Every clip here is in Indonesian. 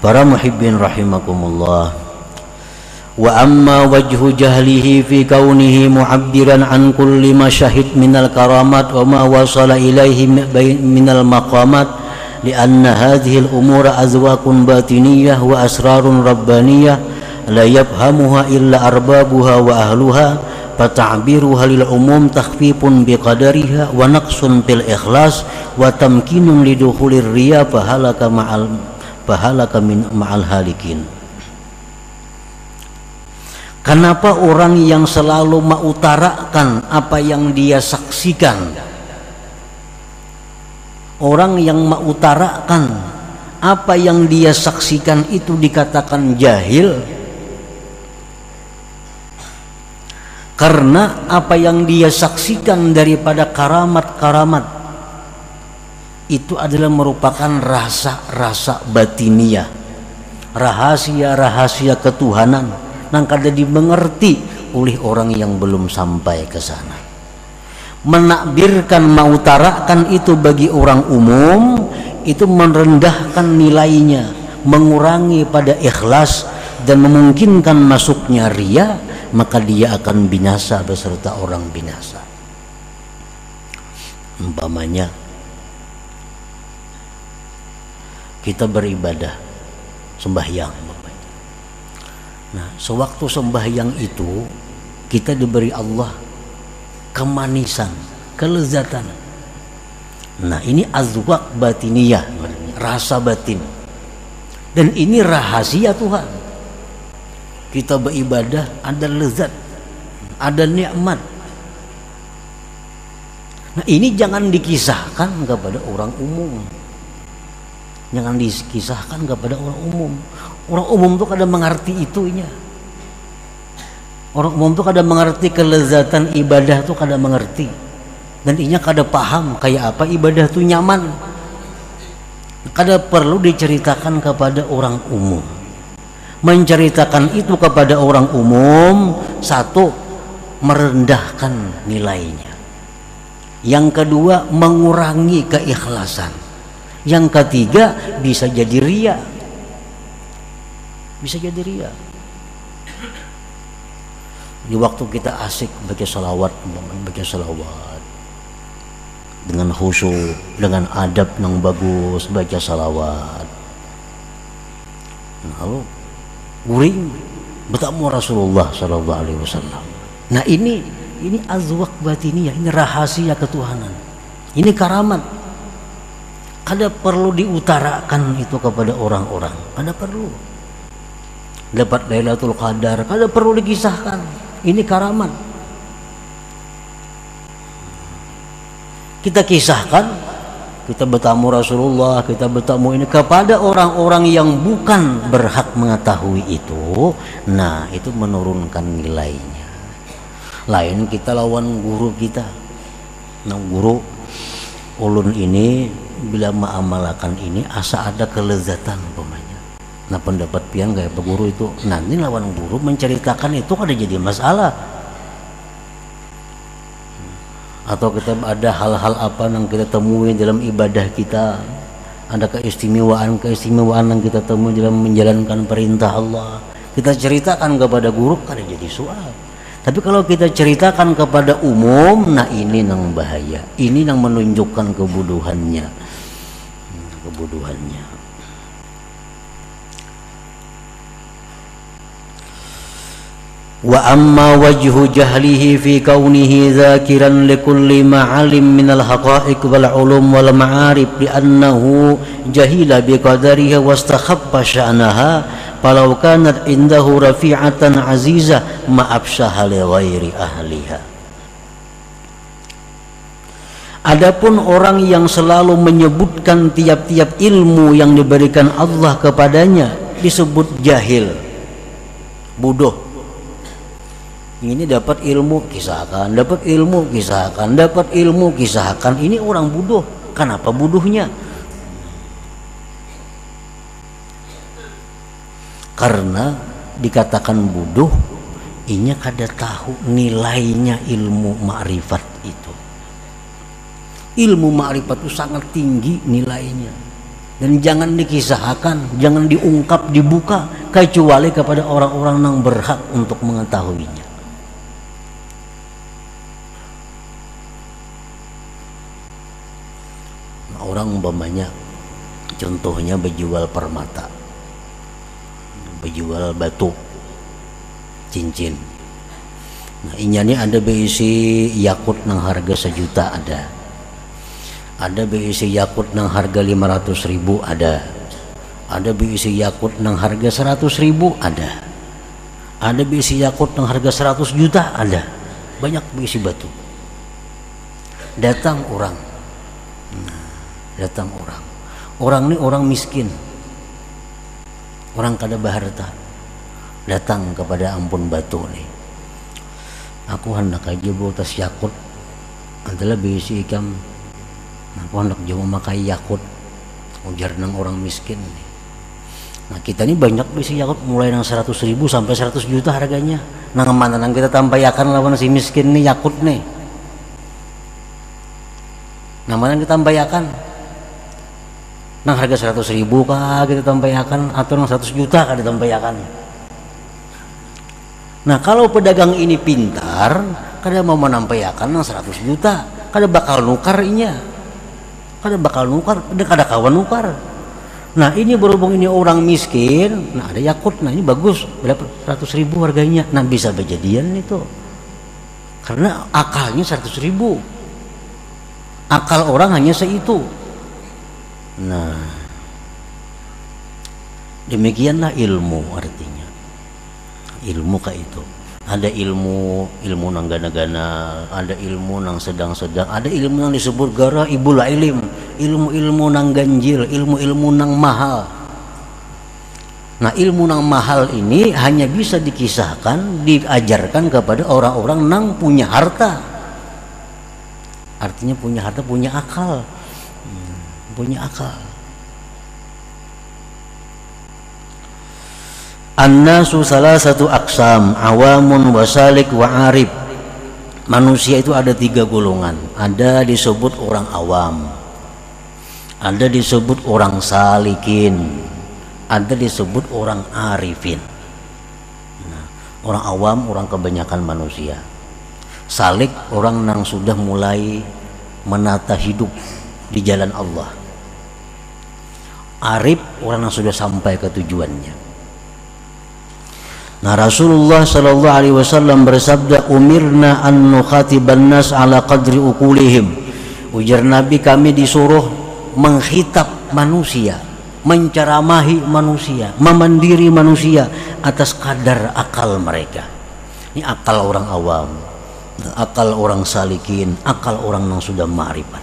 Para muhibbin rahimakumullah. Wa amma wajhu jahlihi fi kaunihi mu'abbiran an kulli ma syahid minal karamat wa ma wasala ilaihi minal maqamat lianna hadhihi al-umura azwaqun batiniyah wa asrarun rabbaniyah la yafhamuha illa arbabuha wa ahluha fata'biruha lil umum takhfifun biqadariha wa naqsun fil ikhlas wa tamkinun lidukhulir riya fahalaka ma'al halikin. Kenapa orang yang selalu mengutarakan apa yang dia saksikan, orang yang mengutarakan apa yang dia saksikan itu dikatakan jahil? Karena apa yang dia saksikan daripada karamat-karamat itu adalah merupakan rasa-rasa batiniah, rahasia-rahasia ketuhanan yang kada dimengerti oleh orang yang belum sampai ke sana. Menakbirkan, mengutarakan itu bagi orang umum itu merendahkan nilainya, mengurangi pada ikhlas dan memungkinkan masuknya riya, maka dia akan binasa beserta orang binasa. Umpamanya kita beribadah, sembahyang. Nah, sewaktu sembahyang itu kita diberi Allah kemanisan, kelezatan. Nah, ini azwaq batiniyah, rasa batin. Dan ini rahasia Tuhan. Kita beribadah ada lezat, ada nikmat. Nah, ini jangan dikisahkan kepada orang umum. Jangan dikisahkan kepada orang umum. Orang umum tuh kadang mengerti itunya. Orang umum tuh kadang mengerti kelezatan ibadah tuh kadang mengerti. Dan inya kadang paham kayak apa ibadah tuh nyaman. Kadang perlu diceritakan kepada orang umum. Menceritakan itu kepada orang umum, satu, merendahkan nilainya. Yang kedua, mengurangi keikhlasan. Yang ketiga, bisa jadi riya. Bisa jadi riya. Di waktu kita asik baca salawat dengan khusyuk, dengan adab yang bagus baca salawat. Lalu guring bertemu Rasulullah sallallahu alaihi wasallam. Nah, ini azwaq batiniyah, ini rahasia ketuhanan. Ini karamat. Kada perlu diutarakan itu kepada orang-orang, kada perlu. Dapat Lailatul Qadar, kada perlu dikisahkan. Ini karamat. Kita kisahkan, kita bertamu Rasulullah, kita bertamu ini kepada orang-orang yang bukan berhak mengetahui itu. Nah, itu menurunkan nilainya. Lain kita lawan guru kita. Nah, guru ulun ini bila mengamalkan ini asa ada kelezatan umpamanya. Nah, pendapat pian kayak guru itu nanti lawan guru menceritakan itu ada jadi masalah. Atau kita ada hal-hal apa yang kita temui dalam ibadah kita, ada keistimewaan yang kita temui dalam menjalankan perintah Allah, kita ceritakan kepada guru ada jadi soal. Tapi kalau kita ceritakan kepada umum, nah ini yang bahaya, ini yang menunjukkan kebodohannya. Wa amma wajhu jahlihi fi kaunihi zakiran likulli ma'alim minal haqa'iq wal ulum wal ma'arif li'annahu jahila biqadariha wastakhaffa sya'naha falau kanat indahu rafi'atan azizah ma'abshaha li ghairi ahliha. Adapun orang yang selalu menyebutkan tiap-tiap ilmu yang diberikan Allah kepadanya disebut jahil, bodoh. Ini dapat ilmu kisahkan, dapat ilmu kisahkan, dapat ilmu kisahkan. Ini orang bodoh. Kenapa bodohnya? Karena dikatakan bodoh, inya kada tahu nilainya ilmu ma'rifat itu. Ilmu ma'rifat itu sangat tinggi nilainya. Dan jangan dikisahkan, jangan diungkap, dibuka kecuali kepada orang-orang yang berhak untuk mengetahuinya. Nah, orang umpamanya contohnya berjual permata, berjual batu, cincin. Nah, inyani ada berisi yakut nang harga 1 juta ada berisi yakut nang harga 500.000 ada berisi yakut nang harga 100.000 ada berisi yakut nang harga 100 juta banyak berisi batu. Datang orang, orang ini orang miskin, orang kada baharta, datang kepada ampun batu nih, aku hendak aja bawa tas yakut adalah berisi ikam. Aku hendak jauh memakai yakut, ujar nang orang miskin nih. Nah kita ini banyak berisi yakut mulai nang 100.000 sampai 100 juta harganya. Nang mana nang kita tampayakan lawan si miskin nih yakut nih. Nah mana kita tampayakan? Nang harga 100.000 kah kita tampayakan atau nang 100 juta kah ditampayakan? Nah kalau pedagang ini pintar, kada mau menampayakan nang 100 juta, kada bakal nukar inya. Kada bakal nukar, kada kawan nukar. Nah ini berhubung ini orang miskin, nah ada yakut, nah ini bagus, berapa 100.000 harganya, nah bisa berjadian itu, karena akalnya 100.000, akal orang hanya seitu. Nah demikianlah ilmu artinya, ilmu kayak itu. Ada ilmu nang gana-gana, ada ilmu nang sedang-sedang, ada ilmu yang disebut gara ibul ilim, ilmu nang ganjil, ilmu nang mahal. Nah ilmu nang mahal ini hanya bisa dikisahkan, diajarkan kepada orang-orang nang punya harta. Artinya punya harta, punya akal, punya akal. An-nasu salasatu aqsam, awamun wasalik wa arif. Manusia itu ada 3 golongan. Ada disebut orang awam, ada disebut orang salikin, ada disebut orang arifin. Nah, orang awam orang kebanyakan manusia. Salik orang yang sudah mulai menata hidup di jalan Allah. Arif orang yang sudah sampai ke tujuannya. Nah Rasulullah sallallahu alaihi wasallam bersabda, umirna an nukhatiban nas ala qadri uqulihim. Ujar Nabi, kami disuruh menghitab manusia, menceramahi manusia, memandiri manusia atas kadar akal mereka. Ini akal orang awam, akal orang salikin, akal orang yang sudah ma'rifat.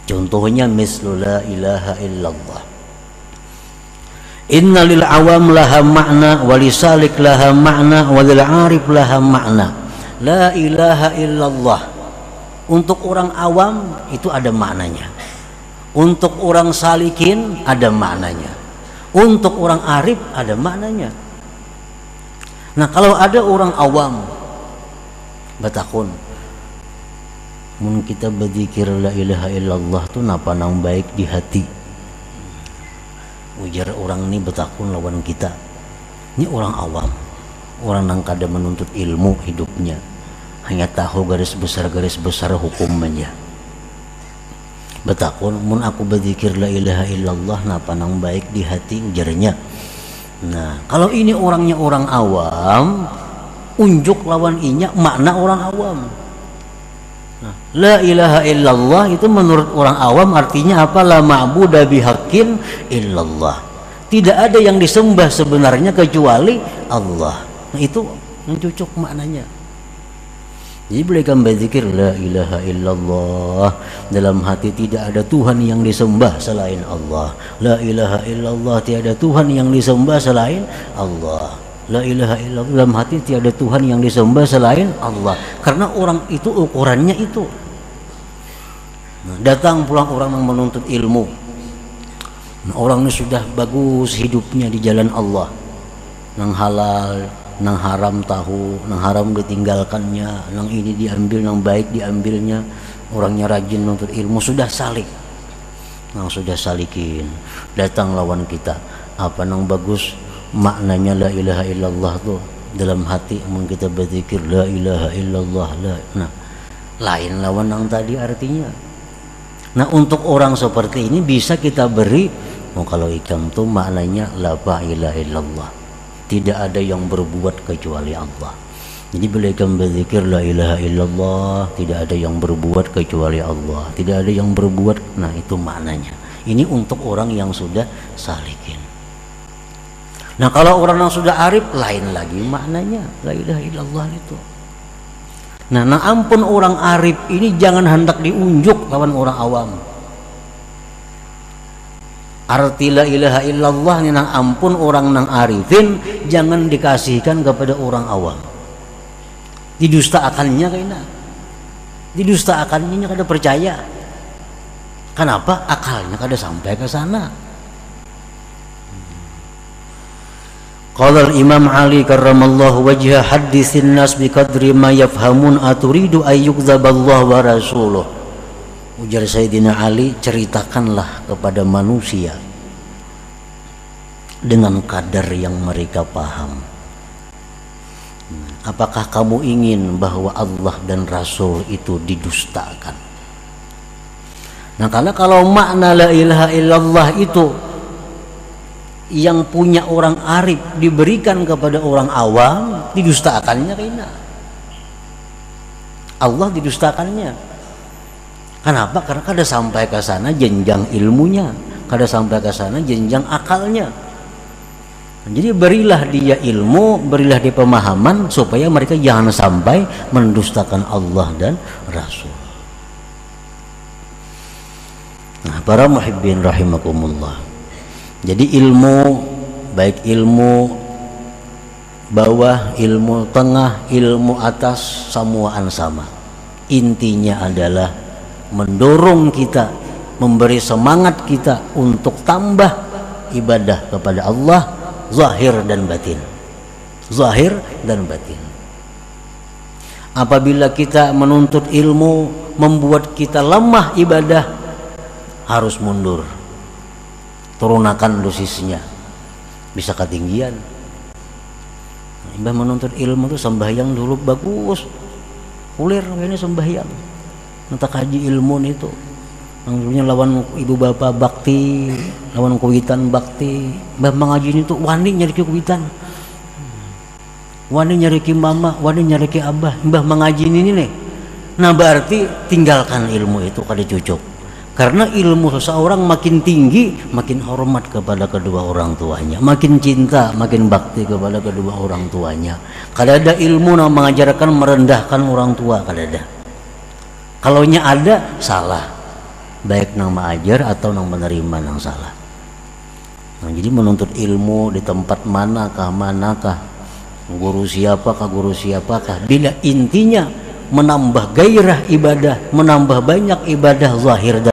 Contohnya mislu la ilaha illallah. Inna lil awam laha makna, walisalik laha makna, walil arif laha makna. La ilaha illallah, untuk orang awam itu ada maknanya, untuk orang salikin ada maknanya, untuk orang arif ada maknanya. Nah kalau ada orang awam batakun, mun kita berzikir la ilaha illallah tuh napa nang baik di hati. Ujar orang ini betakun lawan kita, ini orang awam, orang yang kada menuntut ilmu hidupnya, hanya tahu garis besar hukumnya. Betakun, mun aku berzikir la ilaha illallah napa nang baik di hati, ujarnya. Nah kalau ini orangnya orang awam, unjuk lawan inya makna orang awam. Nah, la ilaha illallah itu menurut orang awam artinya apa? La ma'buda bihaqqin illallah. Tidak ada yang disembah sebenarnya kecuali Allah. Nah itu yang cocok maknanya. Jadi boleh kamu berzikir la ilaha illallah, dalam hati tidak ada Tuhan yang disembah selain Allah. La ilaha illallah, tiada Tuhan yang disembah selain Allah. La ilaha illallah, dalam hati tiada Tuhan yang disembah selain Allah. Karena orang itu ukurannya itu. Nah, datang pulang orang yang menuntut ilmu. Nah, orang ini sudah bagus hidupnya di jalan Allah, nang halal, nang haram tahu, nang haram ditinggalkannya, nang ini diambil, nang baik diambilnya. Orangnya rajin menuntut ilmu, sudah salik. yang sudah salikin, datang lawan kita, apa nang bagus maknanya la ilaha illallah tuh dalam hati mun kita berzikir la ilaha illallah la. Nah, lain lawan yang tadi artinya. Nah, untuk orang seperti ini bisa kita beri, kalau ikam tuh maknanya la ilaha illallah, tidak ada yang berbuat kecuali Allah. Jadi bila ikam berzikir la ilaha illallah, tidak ada yang berbuat kecuali Allah, tidak ada yang berbuat. Nah, itu maknanya. Ini untuk orang yang sudah salikin. Nah, kalau orang yang sudah arif, lain lagi maknanya la ilaha illallah itu. Nah, ampun orang arif ini jangan hendak diunjuk lawan orang awam. Arti la ilaha illallah ini ampun orang nang arifin jangan dikasihkan kepada orang awam. Didustakannya kayaknya. Didustakannya kada percaya. Kenapa? Akalnya kada sampai ke sana. Qala al-Imam Ali karramallahu wajha haditsin nas biqadri ma yafhamun aturidu ay yukdzaballahu wa rasuluh. Ujar Sayyidina Ali, ceritakanlah kepada manusia dengan kadar yang mereka paham. Apakah kamu ingin bahwa Allah dan Rasul itu didustakan? Nah, karena kalau makna la ilaha illallah itu yang punya orang arif diberikan kepada orang awam, didustakannya kayaknya. Allah didustakannya. Kenapa? Karena kada sampai ke sana jenjang ilmunya, kada sampai ke sana jenjang akalnya. Jadi berilah dia ilmu, berilah dia pemahaman supaya mereka jangan sampai mendustakan Allah dan Rasul. Nah, para muhibbin rahimakumullah. Jadi ilmu, baik ilmu bawah, ilmu tengah, ilmu atas, semuaan sama. Intinya adalah mendorong kita, memberi semangat kita untuk tambah ibadah kepada Allah, zahir dan batin. Zahir dan batin. Apabila kita menuntut ilmu membuat kita lemah ibadah, harus mundur. Turunakan dosisnya, bisa ketinggian. Mbah menuntut ilmu tuh sembahyang dulu bagus, kulir ini sembahyang. Nanti kaji ilmu itu, yang dulunya lawan ibu bapak bakti, lawan kuitan bakti. Mbah mengaji itu wani nyari kuitan, wani nyari mama, wani nyari abah. Mbah mengaji ini nih. Nah, berarti tinggalkan ilmu itu kada cucuk. Karena ilmu seseorang makin tinggi, makin hormat kepada kedua orang tuanya, makin cinta, makin bakti kepada kedua orang tuanya. Kada ada ilmu yang mengajarkan merendahkan orang tua, kada ada. Kalaunya ada, salah. Baik nang mengajar atau nang menerima nang salah. Nah, jadi menuntut ilmu di tempat manakah, guru siapakah, bila intinya menambah gairah ibadah, menambah banyak ibadah zahir dan